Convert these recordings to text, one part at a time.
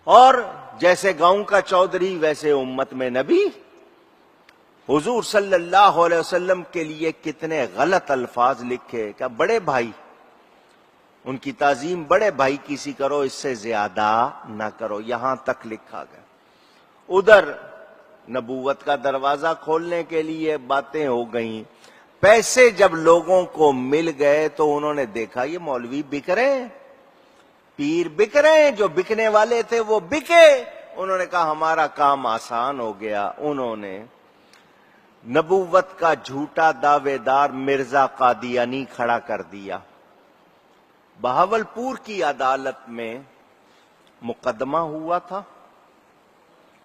اور جیسے گاؤں کا چودھری ویسے امت میں نبی. حضور صلی اللہ علیہ وسلم کے لیے کتنے غلط الفاظ لکھے کہ بڑے بھائی، ان کی تعظیم بڑے بھائی کسی کرو، اس سے زیادہ نہ کرو، یہاں تک لکھا گیا. ادھر نبوت کا دروازہ کھولنے کے لیے باتیں ہو گئیں. پیسے جب لوگوں کو مل گئے تو انہوں نے دیکھا یہ مولوی بک رہے ہیں، پیر بک رہے ہیں، جو بکنے والے تھے وہ بکے. انہوں نے کہا ہمارا کام آسان ہو گیا. انہوں نے نبوت کا جھوٹا دعوے دار مرزا قادیانی کھڑا کر دیا. بہاولپور کی عدالت میں مقدمہ ہوا تھا.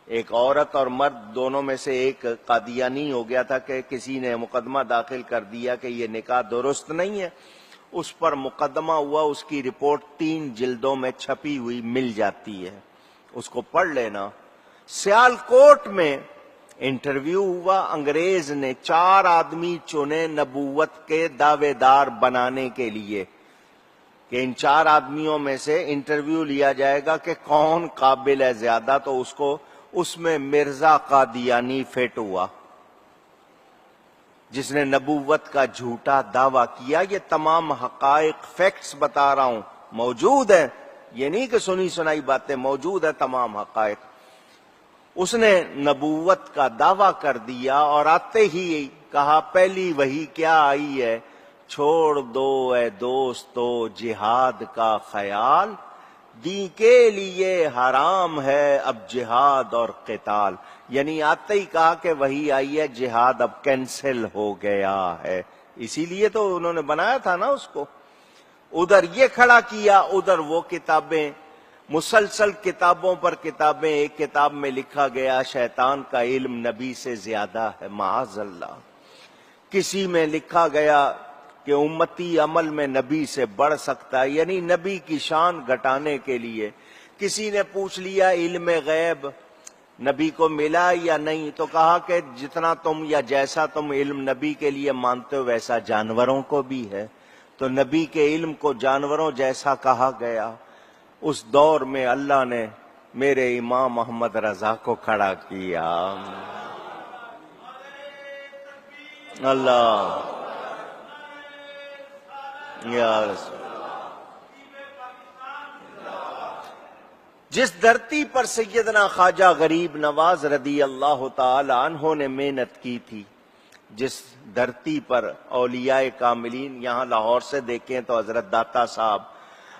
ایک عورت اور مرد دونوں میں سے ایک قادیانی ہو گیا تھا کہ کسی نے مقدمہ داخل کر دیا کہ یہ نکاح درست نہیں ہے. اس پر مقدمہ ہوا، اس کی رپورٹ 3 جلدوں میں چھپی ہوئی مل جاتی ہے، اس کو پڑھ لینا. سیالکوٹ میں انٹرویو ہوا. انگریز نے 4 آدمی چنے نبوت کے دعوے دار بنانے کے لیے کہ ان 4 آدمیوں میں سے انٹرویو لیا جائے گا کہ کون قابل ہے زیادہ. تو اس میں مرزا قادیانی فٹ ہوا جس نے نبوت کا جھوٹا دعویٰ کیا. یہ تمام حقائق فیکٹس بتا رہا ہوں، موجود ہیں، یہ نہیں کہ سنی سنائی باتیں، موجود ہے تمام حقائق. اس نے نبوت کا دعویٰ کر دیا اور آتے ہی کہا پہلی وحی کیا آئی ہے، چھوڑ دو اے دوستو جہاد کا خیال، دین کے لیے حرام ہے اب جہاد اور قتال. یعنی آتے ہی کہا کہ وحی آئی ہے، جہاد اب کینسل ہو گیا ہے. اسی لیے تو انہوں نے بنایا تھا نا اس کو. ادھر یہ کھڑا کیا، ادھر وہ کتابیں، مسلسل کتابوں پر کتابیں. ایک کتاب میں لکھا گیا شیطان کا علم نبی سے زیادہ ہے، معاذ اللہ. کسی میں لکھا گیا کہ امتی عمل میں نبی سے بڑھ سکتا ہے، یعنی نبی کی شان گھٹانے کے لیے. کسی نے پوچھ لیا علم غیب نبی کو ملا یا نہیں، تو کہا کہ جتنا تم یا جیسا تم علم نبی کے لیے مانتے ہو ویسا جانوروں کو بھی ہے. تو نبی کے علم کو جانوروں جیسا کہا گیا. اس دور میں اللہ نے میرے امام محمد رضا کو کھڑا کیا. اللہ یا رسول. جس دھرتی پر سیدنا خواجہ غریب نواز رضی اللہ تعالی عنہ نے محنت کی تھی، جس دھرتی پر اولیاء کاملین، یہاں لاہور سے دیکھیں تو حضرت داتا صاحب،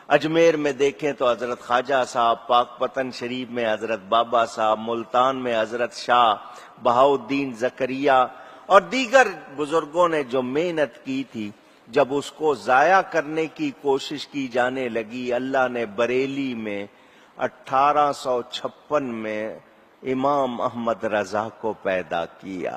اجمیر میں دیکھیں تو حضرت خواجہ صاحب، پاک پتن شریف میں حضرت بابا صاحب، ملتان میں حضرت شاہ بہاؤالدین زکریا اور دیگر بزرگوں نے جو محنت کی تھی، جب اس کو ضائع کرنے کی کوشش کی جانے لگی، اللہ نے بریلی میں 1856 میں امام احمد رضا کو پیدا کیا.